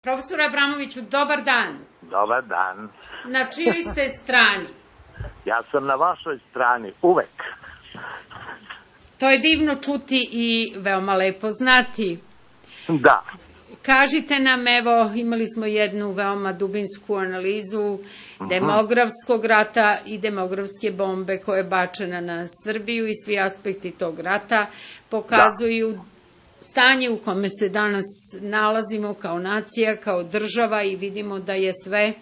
Profesor Abramoviću, dobar dan. Dobar dan. Na čijoj ste strani? Ja sam na vašoj strani, uvek. To je divno čuti i veoma lepo znati. Da. Kažite nam, evo, imali smo jednu veoma dubinsku analizu demografskog rata i demografske bombe koja je bačena na Srbiju i svi aspekti tog rata pokazuju stanje u kome se danas nalazimo kao nacija, kao država i vidimo da je sve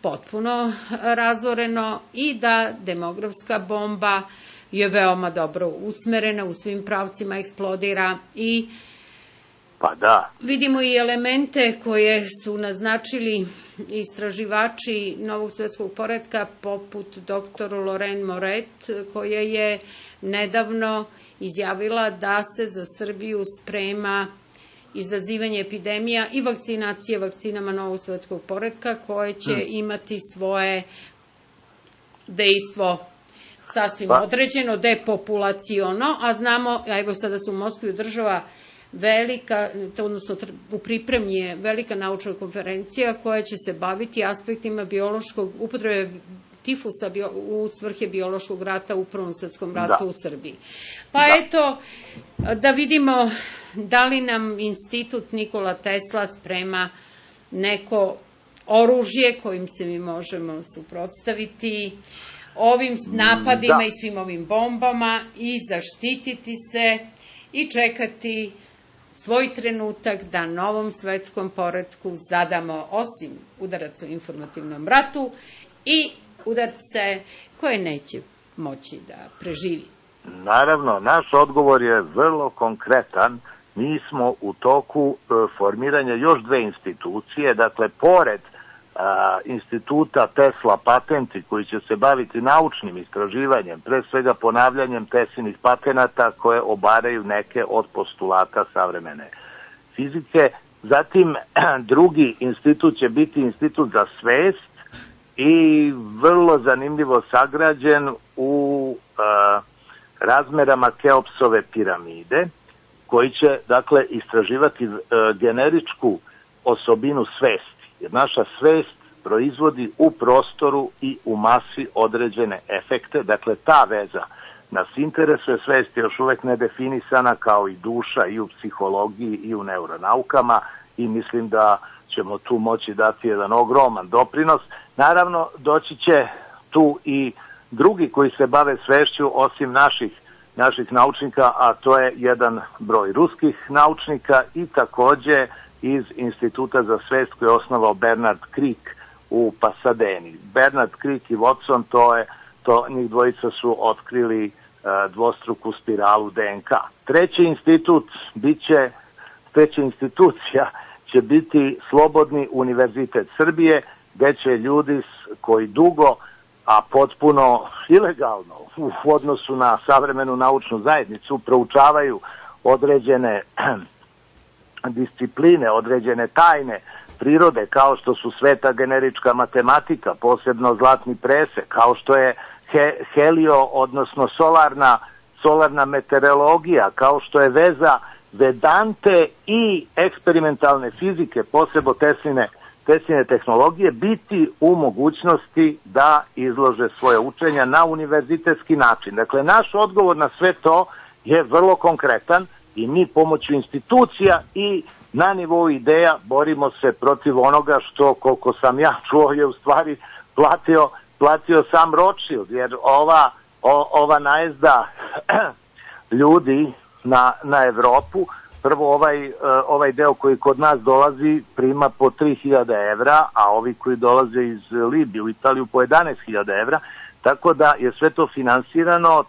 potpuno razoreno i da demografska bomba je veoma dobro usmerena, u svim pravcima eksplodira i vidimo i elemente koje su naznačili istraživači novog svetskog poretka poput dr. Lorraine Moret, koja je nedavno izjavila da se za Srbiju sprema izazivanje epidemija i vakcinacije vakcinama novog svetskog poretka koje će imati svoje dejstvo sasvim određeno, depopulaciono, a znamo, evo sada su u Moskvi država velika, odnosno u pripremi je velika naučna konferencija koja će se baviti aspektima upotrebe tifusa u svrhe biološkog rata u Prvom svetskom ratu u Srbiji. Pa eto, da vidimo da li nam institut Nikola Tesla sprema neko oružje kojim se mi možemo suprotstaviti ovim napadima i svim ovim bombama i zaštititi se i čekati svoj trenutak da novom svetskom poretku zadamo osim udaraca u informativnom ratu i udarce koje neće moći da preživi. Naravno, naš odgovor je vrlo konkretan. Mi smo u toku formiranja još dve institucije, dakle, pored instituta Tesla patenti koji će se baviti naučnim istraživanjem, pre svega ponavljanjem Teslinih patenata koje obaraju neke od postulata savremene fizike. Zatim, drugi institut će biti institut za svest i vrlo zanimljivo sagrađen u razmerama Keopsove piramide, koji će, dakle, istraživati generičku osobinu svesti. Jer naša svest proizvodi u prostoru i u masi određene efekte. Dakle, ta veza nas interesuje, svest je još uvek nedefinisana kao i duša i u psihologiji i u neuronaukama i mislim da ćemo tu moći dati jedan ogroman doprinos. Naravno, doći će tu i drugi koji se bave svešću osim naših naučnika, a to je jedan broj ruskih naučnika i takođe iz Instituta za svest koji je osnovao Bernard Crick u Pasadeni. Bernard Crick i Watson, njih dvojica su otkrili dvostruku spiralu DNK. Treća institucija će biti Slobodni univerzitet Srbije, gde će ljudi koji dugo, a potpuno ilegalno u odnosu na savremenu naučnu zajednicu proučavaju određene discipline, određene tajne prirode, kao što su sveta generička matematika, posebno zlatni presek, kao što je helio, odnosno solarna meteorologija, kao što je veza vedante i eksperimentalne fizike, posebno Tesline tehnologije, biti u mogućnosti da izlože svoje učenja na univerzitetski način. Dakle, naš odgovor na sve to je vrlo konkretan i mi pomoću institucija i na nivou ideja borimo se protiv onoga što, koliko sam ja čuo, je u stvari platio sam Rothschild, jer ova najezda ljudi na Evropu, prvo ovaj deo koji kod nas dolazi prima po 3.000 evra, a ovi koji dolaze iz Libije u Italiju po 11.000 evra, tako da je sve to finansirano.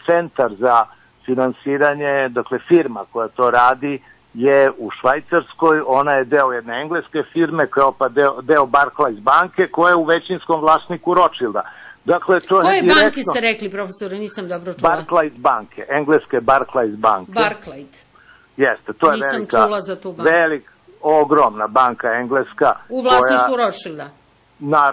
Centar za finansiranje, dakle firma koja to radi je u Švajcarskoj, ona je deo jedne engleske firme, kao pa deo Barclays banke koja je u većinskom vlasniku Rothschilda. Dakle, to je direktno... Koje banke ste rekli, profesore, nisam dobro čula? Barclays banke, engleske Barclays banke. Barclays. Jeste, to je ogromna banka engleska. U vlasništvu Rothschilda?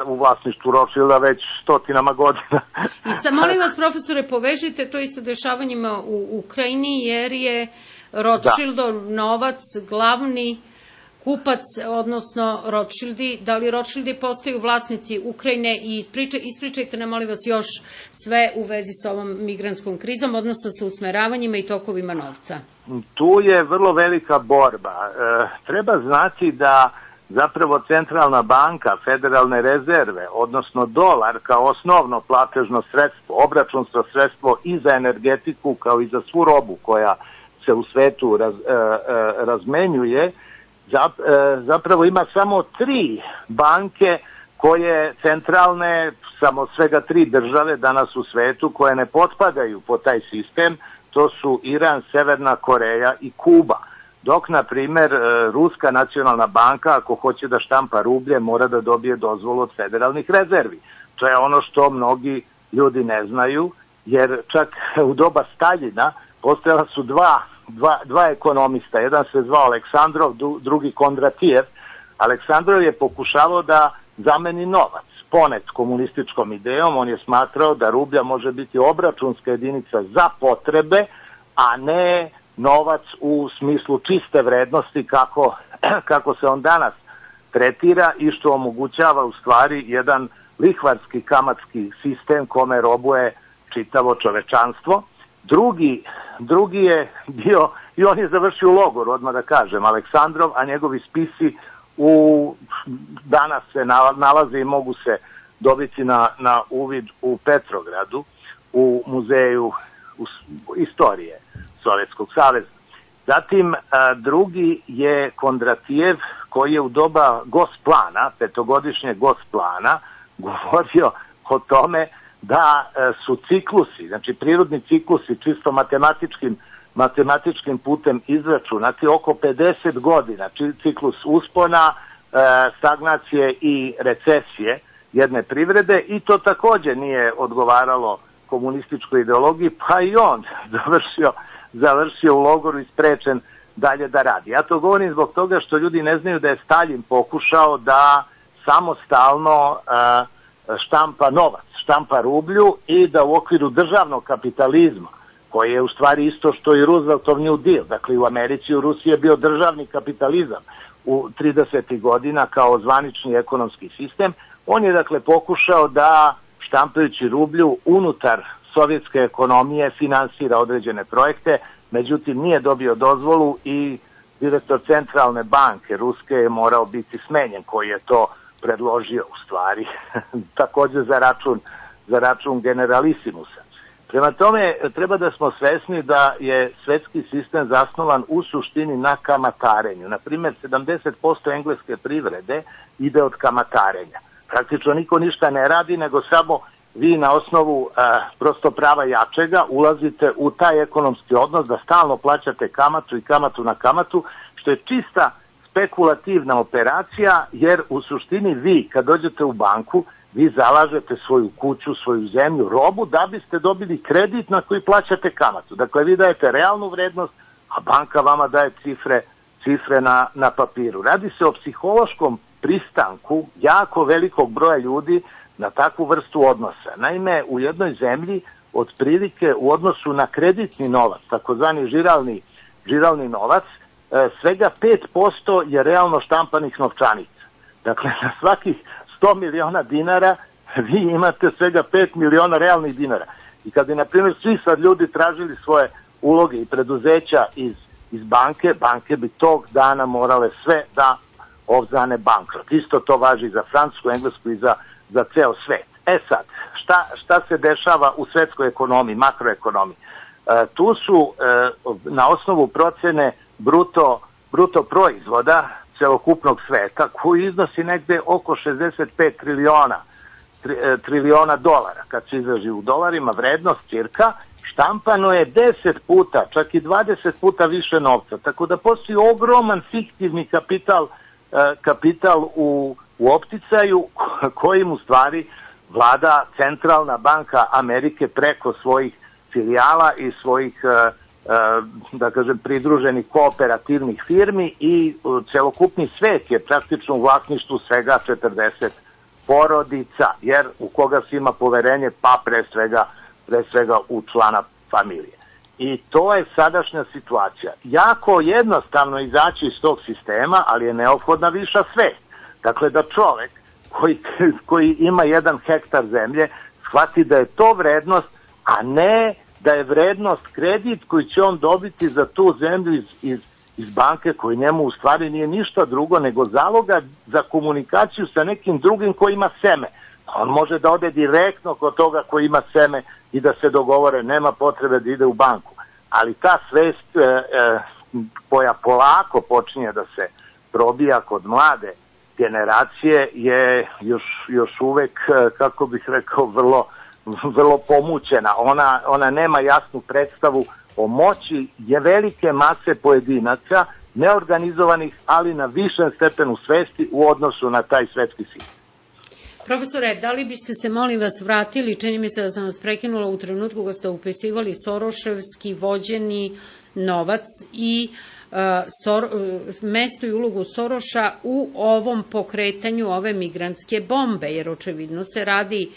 U vlasništvu Rothschilda već stotinama godina. I sad, molim vas, profesore, povežite to i sa dešavanjima u Ukrajini, jer je Rothschildov novac glavni kupac, odnosno Rothschildi, da li Rothschildi postaju vlasnici Ukrajine i ispričajte nam, molim vas, još sve u vezi sa ovom migrantskom krizom, odnosno sa usmeravanjima i tokovima novca. Tu je vrlo velika borba. Treba znati da zapravo centralna banka, federalne rezerve, odnosno dolar kao osnovno platežno sredstvo, obračunsko sredstvo i za energetiku kao i za svu robu koja se u svetu razmenjuje, zapravo ima samo 3 banke koje centralne, samo svega 3 države danas u svetu koje ne potpadaju po taj sistem, to su Iran, Severna Koreja i Kuba. Dok, na primer, Ruska nacionalna banka, ako hoće da štampa rublje, mora da dobije dozvolu od federalnih rezervi. To je ono što mnogi ljudi ne znaju, jer čak u doba Staljina postojala su dva ekonomista. Jedan se zvao Aleksandrov, drugi Kondratijev. Aleksandrov je pokušavao da zameni novac. Ponet komunističkom idejom, on je smatrao da rublja može biti obračunska jedinica za potrebe, a ne novac u smislu čiste vrednosti kako se on danas tretira i što omogućava u stvari jedan lihvarski kamatski sistem kome robuje čitavo čovečanstvo. Drugi je bio, i on je završio u logoru, odmah da kažem, Aleksandrov, a njegovi spisi danas se nalaze i mogu se dobiti na uvid u Petrogradu, u muzeju istorije Sovjetskog saveza. Zatim drugi je Kondratijev, koji je u doba Gosplana, 5-godišnjeg Gosplana, govorio o tome da su ciklusi, znači prirodni ciklusi čisto matematičkim putem izračunati oko 50 godina, ciklus uspona, stagnacije i recesije jedne privrede, i to također nije odgovaralo komunističkoj ideologiji, pa i on završio u logoru i sprečen dalje da radi. Ja to govorim zbog toga što ljudi ne znaju da je Staljin pokušao da samostalno štampa novac, štampa rublju, i da u okviru državnog kapitalizma, koji je u stvari isto što i Rooseveltov New Deal, dakle u Americi i u Rusiji je bio državni kapitalizam u 30. godina kao zvanični ekonomski sistem, on je dakle pokušao da štampajući rublju unutar sovjetske ekonomije finansira određene projekte, međutim nije dobio dozvolu i direktor centralne banke ruske je morao biti smenjen, koji je to predložio u stvari, također za račun generalisimusa. Prema tome, treba da smo svesni da je svetski sistem zasnovan u suštini na kamatarenju. Naprimjer, 70% engleske privrede ide od kamatarenja. Praktično niko ništa ne radi, nego samo vi na osnovu prosto prava jačega ulazite u taj ekonomski odnos da stalno plaćate kamatu i kamatu na kamatu, što je čista spekulativna operacija, jer u suštini vi kad dođete u banku, vi zalažete svoju kuću, svoju zemlju, robu, da biste dobili kredit na koji plaćate kamatu. Dakle, vi dajete realnu vrednost, a banka vama daje cifre na papiru. Radi se o psihološkom pristanku jako velikog broja ljudi na takvu vrstu odnosa. Naime, u jednoj zemlji otprilike u odnosu na kreditni novac, takozvani žiralni novac, svega 5% je realno štampanih novčanica. Dakle, na svakih 100 miliona dinara vi imate svega 5 miliona realnih dinara. I kad bi, na primjer, svi sad ljudi tražili svoje uloge i preduzeća iz banke bi tog dana morale sve da obznane bankrot. Isto to važi za Francusku, Englesku i za ceo svet. Sad, šta se dešava u svetskoj ekonomiji, makroekonomiji? Tu su na osnovu procene bruto proizvoda celokupnog sveta, koji iznosi negde oko 65 triliona dolara, kad se izraži u dolarima vrednost cirka, štampano je 10 puta, čak i 20 puta više novca, tako da postoji ogroman fiktivni kapital u opticaju, kojim u stvari vlada centralna banka Amerike preko svojih filijala i svojih da kažem pridruženih kooperativnih firmi, i celokupni svet je praktično u vlasništvu svega 40 porodica, jer u koga se ima poverenje, pa pre svega u člana familije. I to je sadašnja situacija. Jako jednostavno izaći iz tog sistema, ali je neophodna viša svest. Dakle, da čovek koji ima 1 hektar zemlje shvati da je to vrednost, a ne da je vrednost kredit koji će on dobiti za tu zemlju iz banke, koji njemu u stvari nije ništa drugo nego zaloga za komunikaciju sa nekim drugim koji ima seme. On može da ode direktno kod toga koji ima seme i da se dogovore, nema potrebe da ide u banku. Ali ta svest koja polako počinje da se probija kod mlade generacije je još uvek, kako bih rekao, vrlo pomućena. Ona nema jasnu predstavu o moći je velike mase pojedinaca, neorganizovanih, ali na višem stepenu svesti u odnosu na taj svetski sistem. Profesore, da li biste se, molim vas, vratili, čini mi se da sam vas prekinula u trenutku kad ste upisivali soroševski vođeni novac i mesto i ulogu Soroša u ovom pokretanju ove migrantske bombe, jer očevidno se radi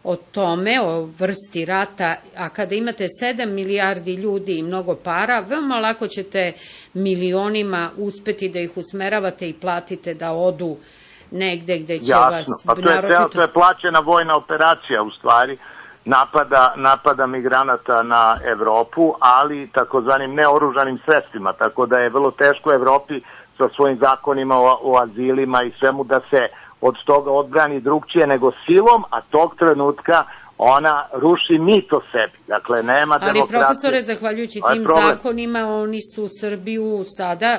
o tome, o vrsti rata, a kada imate 7 milijardi ljudi i mnogo para, veoma lako ćete milionima uspeti da ih usmeravate i platite da odu negde gde će vas naročito... To je plaćena vojna operacija u stvari, napada migranata na Evropu, ali takozvanim neoružanim sredstvima, tako da je vrlo teško Evropi sa svojim zakonima o azilima i svemu da se od toga odbrani drugčije nego silom, a tog trenutka ona ruši mit o sebi. Dakle, nema demokracije. Ali, profesore, zahvaljujući tim zakonima, oni su Srbiju sada,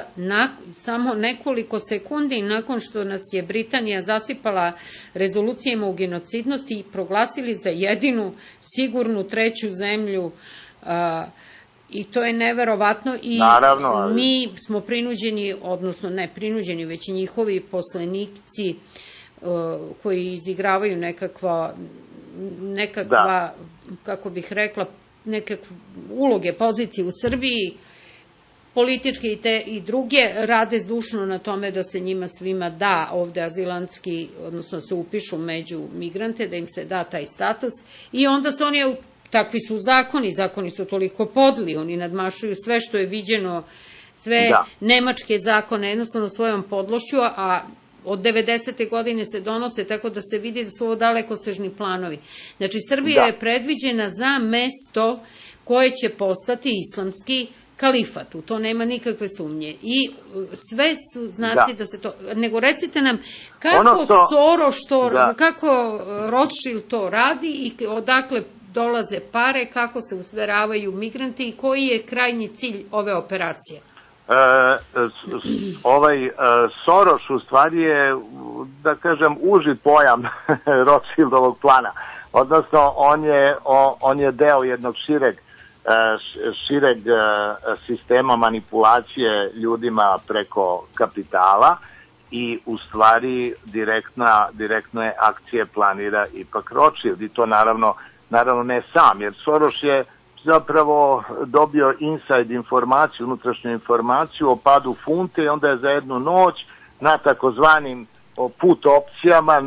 samo nekoliko sekundi nakon što nas je Britanija zasipala rezolucijama o genocidnosti, proglasili za jedinu sigurnu treću zemlju, i to je neverovatno. I naravno, mi smo prinuđeni, odnosno ne prinuđeni, već i njihovi poslanici koji izigravaju nekakva, kako bih rekla, nekakve uloge, pozicije u Srbiji, političke i druge, rade zdušno na tome da se njima svima da ovde azilantski, odnosno se upišu među migrante, da im se da taj status, i onda se oni, takvi su zakoni su toliko podli, oni nadmašuju sve što je viđeno, sve nemačke zakone, jednostavno svojom podlošću, a od 90. godine se donose, tako da se vidi da su ovo dalekosežni planovi. Znači, Srbija je predviđena za mesto koje će postati islamski kalifat, u to nema nikakve sumnje. I sve su znaci da se to... Nego recite nam kako Soros kako Rothschild to radi i odakle dolaze pare, kako se usmeravaju migranti i koji je krajnji cilj ove operacije? Soros u stvari je, da kažem, uži pojam Rothschildovog plana. Odnosno, on je deo jednog šireg sistema manipulacije ljudima preko kapitala i u stvari direktne akcije planira ipak Rothschild. I to naravno ne sam, jer Soros je zapravo dobio inside informaciju, unutrašnju informaciju o padu funte i onda je za jednu noć na takozvanim put opcijama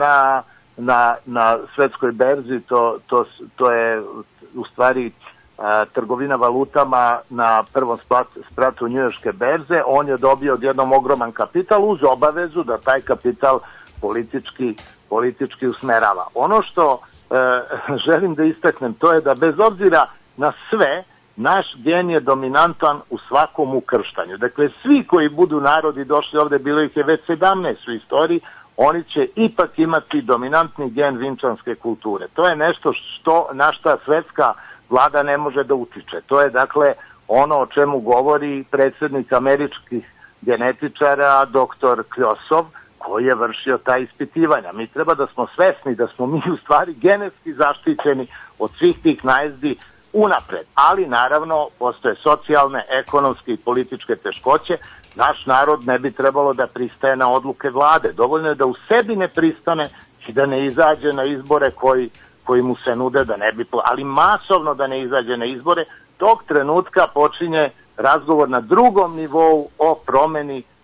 na svetskoj berzi, to je u stvari trgovina valutama na prvom spratu njujorške berze, on je dobio odjednom ogroman kapital uz obavezu da taj kapital politički usmerava. Ono što želim da istaknem, to je da bez obzira na sve, naš gen je dominantan u svakom ukrštanju. Dakle, svi koji budu narodi došli ovde, bilo ih je već 17 u istoriji, oni će ipak imati dominantni gen vinčanske kulture. To je nešto na šta svetska vlada ne može da utiče. To je, dakle, ono o čemu govori predsjednik američkih genetičara, dr. Kljosov, koji je vršio ta ispitivanja. Mi treba da smo svesni da smo mi u stvari genetski zaštićeni od svih tih najezdi unapred, ali naravno postoje socijalne, ekonomske i političke teškoće. Naš narod ne bi trebalo da pristaje na odluke vlade. Dovoljno je da u sebi ne pristane i da ne izađe na izbore koji mu se nude, da ne bi, ali masovno da ne izađe na izbore. Tog trenutka počinje razgovor na drugom nivou o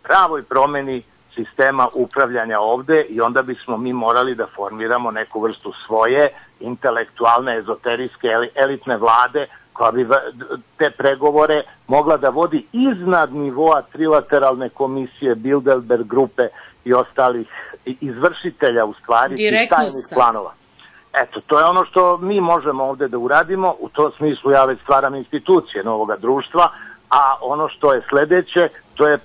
pravoj promeni sistema upravljanja ovde i onda bismo mi morali da formiramo neku vrstu svoje intelektualne, ezoterijske, elitne vlade koja bi te pregovore mogla da vodi iznad nivoa trilateralne komisije, Bilderberg grupe i ostalih izvršitelja u stvari i tajnih planova. Eto, to je ono što mi možemo ovde da uradimo, u tom smislu ja već stvaram institucije novoga društva, a ono što je sledeće, to je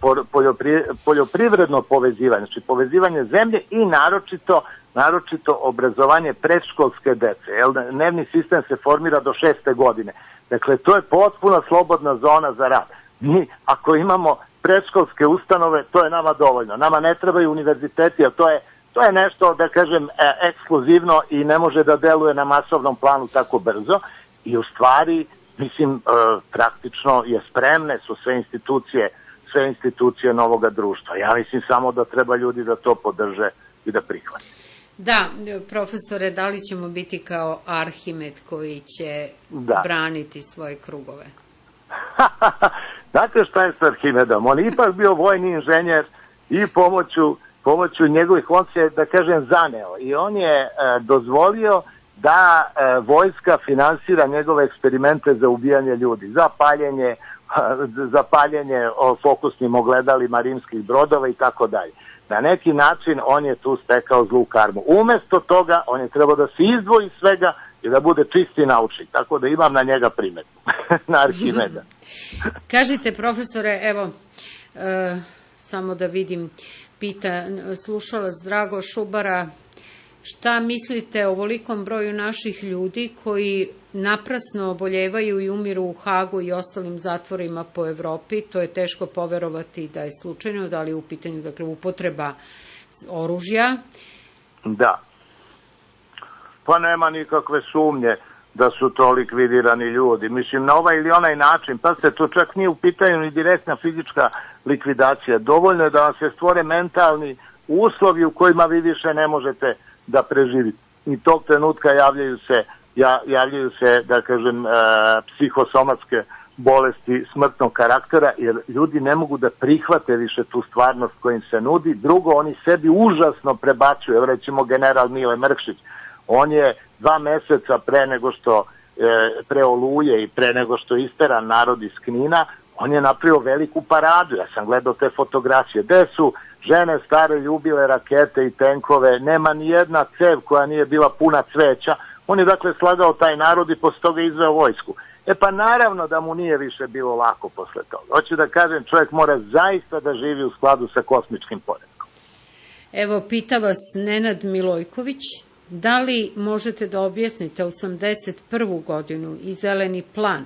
poljoprivredno povezivanje, znači povezivanje zemlje i naročito obrazovanje predškolske dece. Dnevni sistem se formira do 6. godine. Dakle, to je potpuno slobodna zona za rad. Mi, ako imamo predškolske ustanove, to je nama dovoljno. Nama ne trebaju univerziteti, jer to je nešto, da kažem, ekskluzivno i ne može da deluje na masovnom planu tako brzo. I u stvari, mislim, praktično je spremne su sve institucije novoga društva. Ja mislim samo da treba ljudi da to podrže i da prihvate. Da, profesore, da li ćemo biti kao Arhimed koji će braniti svoje krugove? Znate šta je s Arhimedom? On je ipak bio vojni inženjer i pomoću njegovih, on se, da kažem, zaneo i on je dozvolio da vojska finansira njegove eksperimente za ubijanje ljudi, za paljenje fokusnim ogledalima rimskih brodova i tako dalje. Na neki način on je tu stekao zlu karmu. Umesto toga on je trebao da se izdvoji svega i da bude čisti naučnik. Tako da imam na njega primedbu, na Arhimeda. Kažite, profesore, evo, samo da vidim, pita slušalac Drago Šubara, šta mislite o ovolikom broju naših ljudi koji naprasno oboljevaju i umiru u Hagu i ostalim zatvorima po Evropi? To je teško poverovati da je slučajno, da li je u pitanju, dakle, upotreba oružja? Da. Pa nema nikakve sumnje da su to likvidirani ljudi. Mislim, na ovaj ili onaj način, pa se to čak nije u pitanju ni direktna fizička likvidacija. Dovoljno je da vam se stvore mentalni uslovi u kojima vi više ne možete da preživite. I tog trenutka javljaju se, da kažem, psihosomatske bolesti smrtnog karaktera, jer ljudi ne mogu da prihvate više tu stvarnost koja im se nudi. Drugo, oni sebi užasno prebacuju. Evo, recimo, general Mile Mrkšić, on je 2 meseca pre Oluje i pre nego što je isteran narod iz Knina, on je napravio veliku paradu. Ja sam gledao te fotografije. Gde su žene stare ljubile rakete i tenkove, nema ni jedna cev koja nije bila puna cveća. On je dakle slagao taj narod i posle toga izveo vojsku. Pa naravno da mu nije više bilo lako posle toga. Hoću da kažem, čovjek mora zaista da živi u skladu sa kosmičkim poretkom. Evo, pita vas Nenad Milojković, da li možete da objasnite 81. godinu i zeleni plan?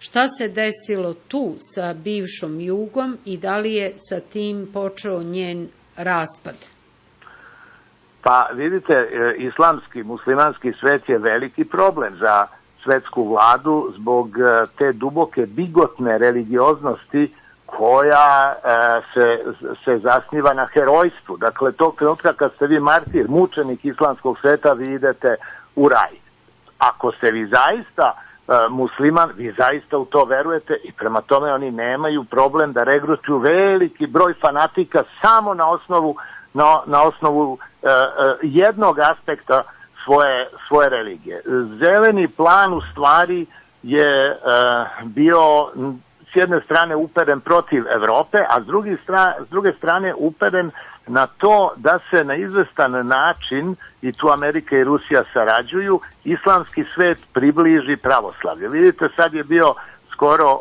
Šta se desilo tu sa bivšom Jugom i da li je sa tim počeo njen raspad? Pa vidite, muslimanski svet je veliki problem za svetsku vladu zbog te duboke bigotne religioznosti koja se zasniva na herojstvu. Dakle, tog trenutka kad ste vi martir, mučenik islamskog sveta, vi idete u raj. Ako ste vi zaista musliman, vi zaista u to verujete i prema tome oni nemaju problem da regrutuju veliki broj fanatika samo na osnovu jednog aspekta svoje religije. Zeleni plan u stvari je bio s jedne strane uperen protiv Evrope, a s druge strane uperen na to da se na izvestan način, i tu Amerika i Rusija sarađuju, islamski svet približi pravoslavlju. Vidite, sad je bio skoro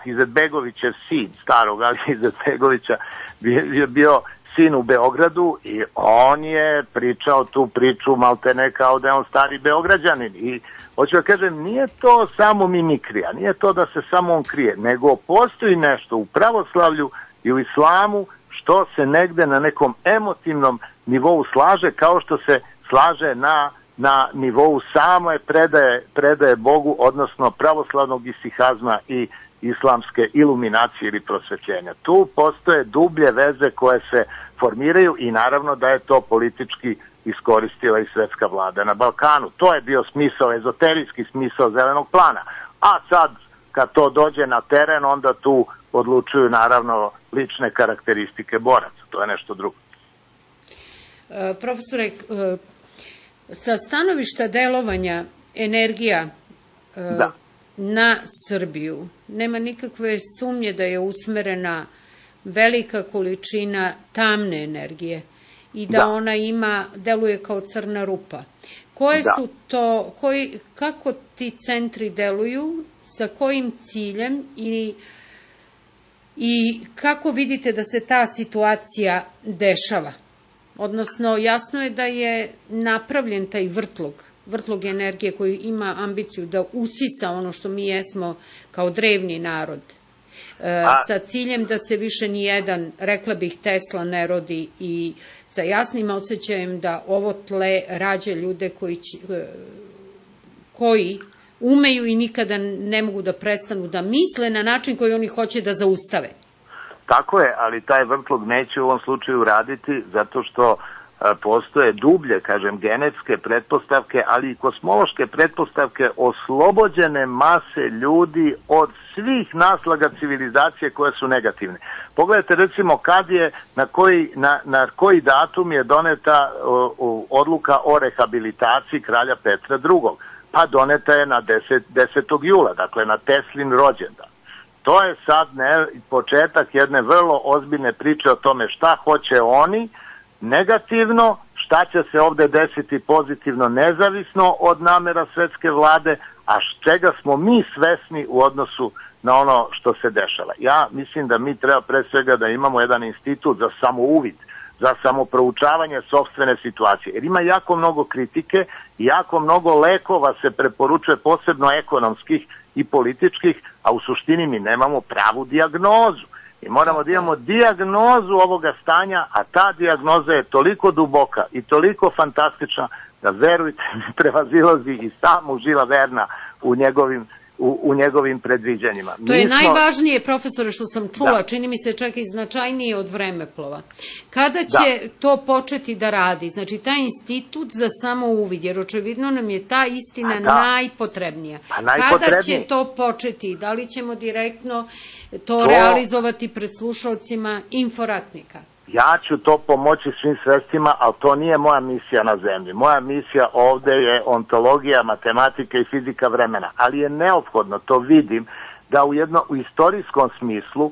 Izetbegovićev sin, starog Ali Izetbegovića, je bio sin u Beogradu i on je pričao tu priču maltene kao da je on stari Beograđanin. I hoću da kažem, nije to samo mimikrija, nije to da se samo on krije, nego postoji nešto u pravoslavlju i u islamu što se negde na nekom emotivnom nivou slaže, kao što se slaže na nivou same predaje Bogu, odnosno pravoslavnog isihazma i islamske iluminacije ili prosvetljenja. Tu postoje dublje veze koje se formiraju i naravno da je to politički iskoristila i svetska vlada na Balkanu. To je bio smisao, ezoterijski smisao zelenog plana. A sad, kad to dođe na teren, onda tu odlučuju naravno lične karakteristike boraca. To je nešto drugo. Profesore, sa stanovišta delovanja energija na Srbiju. Nema nikakve sumnje da je usmerena velika količina tamne energije i da ona deluje kao crna rupa. Koje su to, kako ti centri deluju, sa kojim ciljem i kako vidite da se ta situacija dešava? Odnosno, jasno je da je napravljen taj vrtlog energije koji ima ambiciju da usisa ono što mi jesmo kao drevni narod, sa ciljem da se više nijedan, rekla bih, Tesla ne rodi i sa jasnim osjećajem da ovo tle rađa ljude koji umeju i nikada ne mogu da prestanu da misle na način koji oni hoće da zaustave. Tako je, ali taj vrtlog neće u ovom slučaju raditi zato što postoje dublje, kažem, genetske pretpostavke, ali i kosmološke pretpostavke oslobođene mase ljudi od svih naslaga civilizacije koje su negativne. Pogledajte recimo kad je, na koji datum je doneta odluka o rehabilitaciji kralja Petra II. Pa doneta je na 10. jula, dakle na Teslin rođendan. To je sad početak jedne vrlo ozbiljne priče o tome šta hoće oni negativno, šta će se ovde desiti pozitivno nezavisno od namera svetske vlade, a čega smo mi svesni u odnosu na ono što se dešava. Ja mislim da mi treba pre svega da imamo jedan institut za samouvid, za samoproučavanje sopstvene situacije. Jer ima jako mnogo kritike i jako mnogo lekova se preporučuje, posebno ekonomskih i političkih, a u suštini mi nemamo pravu dijagnozu. I moramo da imamo dijagnozu ovoga stanja, a ta dijagnoza je toliko duboka i toliko fantastična da, verujte mi, prevazilazi i samu Žila Verna u njegovim predviđanjima. To je najvažnije, profesore, što sam čula, čini mi se čak i značajnije od vremeplova. Kada će to početi da radi? Znači, taj institut za samouvid, jer očevidno nam je ta istina najpotrebnija. Kada će to početi? Da li ćemo direktno to realizovati pred slušalcima Inforatnika? Ja ću to pomoći svim sredstvima, ali to nije moja misija na zemlji. Moja misija ovde je ontologija, matematika i fizika vremena. Ali je neophodno, to vidim, da u istorijskom smislu,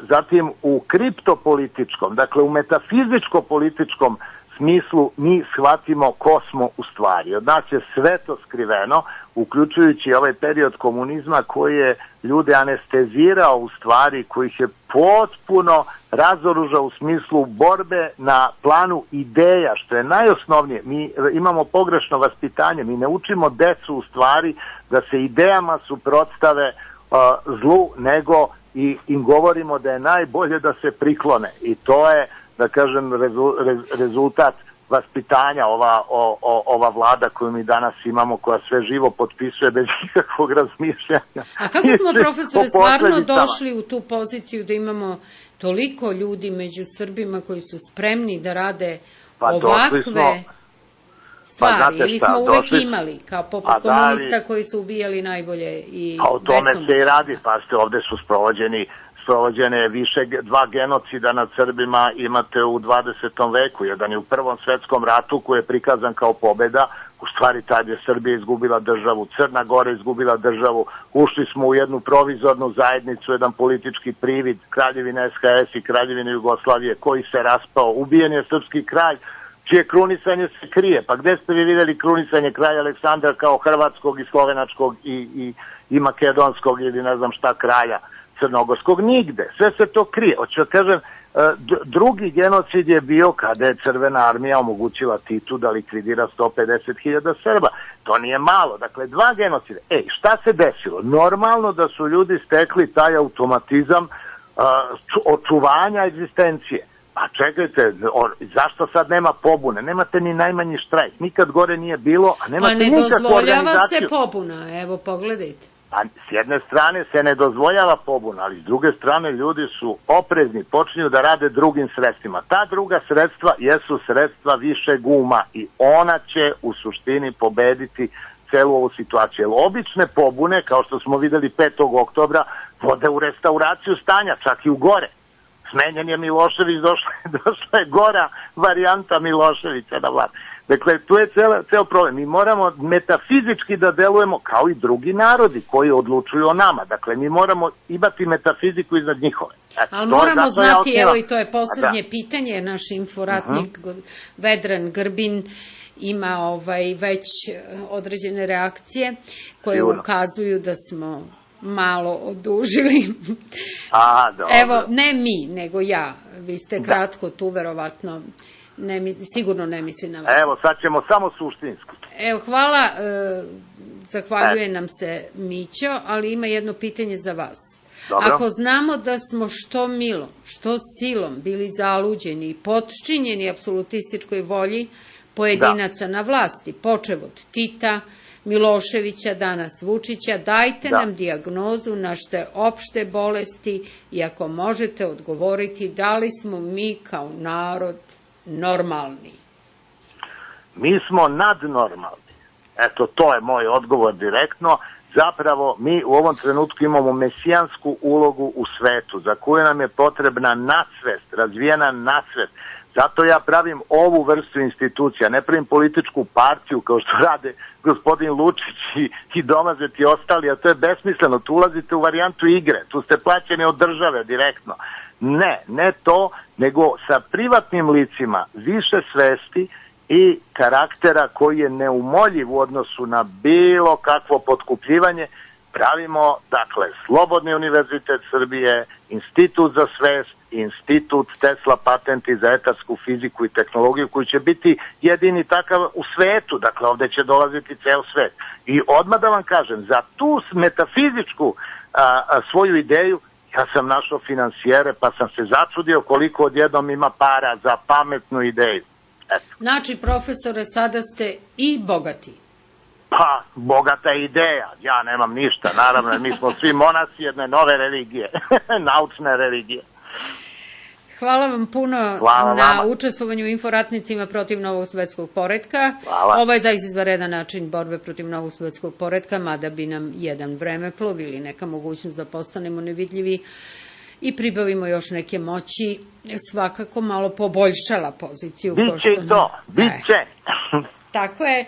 zatim u kriptopolitičkom, dakle u metafizičko-političkom smislu mi shvatimo ko smo u stvari. Od nas je sve to skriveno, uključujući ovaj period komunizma koji je ljude anestezirao u stvari, koji ih je potpuno razoružao u smislu borbe na planu ideja, što je najosnovnije. Mi imamo pogrešno vaspitanje, mi ne učimo decu u stvari da se idejama suprotstave zlu, nego i im govorimo da je najbolje da se priklone. I to je, da kažem, rezultat vaspitanja ova vlada koju mi danas imamo, koja sve živo potpisuje bez nikakvog razmišljanja. A kako smo, profesore, stvarno došli u tu poziciju da imamo toliko ljudi među Srbima koji su spremni da rade ovakve stvari? Ili smo uvek imali, kao poput komunista koji su ubijali najbolje i besomučno? O tome se i radi, pa ovde su sprovođene dva genocida nad Srbima imate u 20. veku. Jedan je u Prvom svetskom ratu koji je prikazan kao pobeda. U stvari tad je Srbija izgubila državu, Crna Gora izgubila državu, ušli smo u jednu provizornu zajednicu, jedan politički privid, Kraljevina SHS i Kraljevina Jugoslavije koji se raspao. Ubijen je srpski kralj, čije krunisanje se krije. Pa gde ste vi videli krunisanje kralja Aleksandra kao hrvatskog i slovenačkog i makedonskog ili ne znam šta kralja crnogorskog? Nigde. Sve se to krije. Hoću da kažem, drugi genocid je bio kada je Crvena armija omogućila Titu da likvidira 150.000 Srba. To nije malo. Dakle, dva genocida. Šta se desilo? Normalno da su ljudi stekli taj automatizam očuvanja egzistencije. Pa čekajte, zašto sad nema pobune? Nemate ni najmanji štrajk. Nikad gore nije bilo, a nemate nikakvu organizaciju. Pa ne dozvoljava se pobuna, evo pogledajte. A s jedne strane se ne dozvoljava pobuna, ali s druge strane ljudi su oprezni, počinju da rade drugim sredstvima. Ta druga sredstva jesu sredstva višeg uma i ona će u suštini pobediti celu ovu situaciju. Jer obične pobune, kao što smo videli 5. oktobra, vode u restauraciju stanja, čak i u gore. Smenjen je Milošević, došla je gora varijanta Miloševića na vlast. Dakle, tu je ceo problem. Mi moramo metafizički da delujemo kao i drugi narodi koji odlučuju o nama. Dakle, mi moramo imati metafiziku iznad njihove. Ali moramo znati, evo i to je poslednje pitanje, naš inforatnik Vedran Grbin ima već određene reakcije koje ukazuju da smo malo odužili. Evo, ne mi, nego ja. Vi ste kratko tu, verovatno, sigurno ne misli na vas. Evo, sad ćemo samo suštinski. Evo, hvala, zahvaljuje nam se Mićo, ali ima jedno pitanje za vas. Dobro. Ako znamo da smo što milom, što silom bili zaluđeni i potčinjeni apsolutističkoj volji pojedinaca na vlasti, počev od Tita, Miloševića, danas Vučića, dajte nam dijagnozu naše opšte bolesti i ako možete odgovoriti da li smo mi kao narod normalni. Mi smo nadnormalni. Eto, to je moj odgovor direktno. Zapravo, mi u ovom trenutku imamo mesijansku ulogu u svetu, za koju nam je potrebna nadsvest, razvijena nadsvest. Zato ja pravim ovu vrstu institucija, ne pravim političku partiju kao što rade gospodin Lučić i Domazet i ostali, a to je besmisleno. Tu ulazite u varijantu igre, tu ste plaćeni od države direktno. Ne to, nego sa privatnim licima više svesti i karaktera koji je neumoljiv u odnosu na bilo kakvo potkupljivanje, pravimo, dakle, Slobodni univerzitet Srbije, Institut za svest, Institut Tesla patenti za etarsku fiziku i tehnologiju, koji će biti jedini takav u svetu, dakle, ovde će dolaziti ceo svet. I odmah da vam kažem, za tu metafizičku svoju ideju, ja sam našao finansijere, pa sam se začudio koliko odjednom ima para za pametnu ideju. Znači, profesore, sada ste i bogati. Pa, bogata ideja. Ja nemam ništa, naravno, mi smo svi monasi jedne nove religije, naučne religije. Hvala vam puno na učestvovanju u Inforatnicima protiv novog svetskog poretka. Ovo je zaista izvanredan način borbe protiv novog svetskog poretka, mada bi nam jedan vremeplov ili neka mogućnost da postanemo nevidljivi i pribavimo još neke moći, svakako malo poboljšala poziciju. Biće i to, biće. Tako je.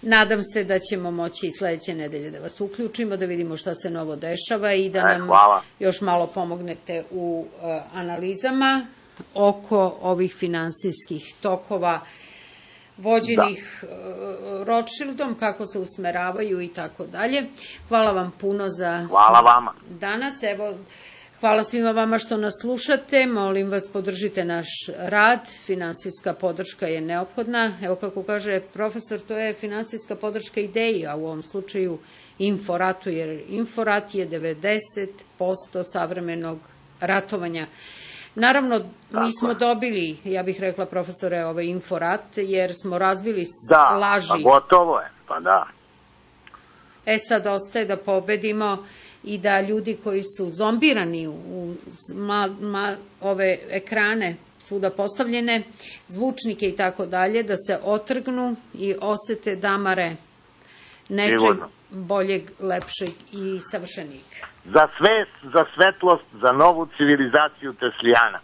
Nadam se da ćemo moći i sledeće nedelje da vas uključimo, da vidimo šta se novo dešava i da nam još malo pomognete u analizama oko ovih finansijskih tokova vođenih Rothschildom, kako se usmeravaju i tako dalje. Hvala vam puno za danas. Evo, hvala svima vama što nas slušate, molim vas podržite naš rad, finansijska podrška je neophodna. Evo kako kaže profesor, to je finansijska podrška ideji, a u ovom slučaju Inforatu, jer Inforat je 90% savremenog ratovanja. Naravno, mi smo dobili, ja bih rekla profesore, ovaj Inforat, jer smo razbili laži. Da, pa gotovo je, pa da. Sad ostaje da pobedimo i da ljudi koji su zombirani u ove ekrane svuda postavljene, zvučnike i tako dalje, da se otrgnu i osete damare nečeg boljeg, lepšeg i savršenijeg. Za svest, za svetlost, za novu civilizaciju Teslijana.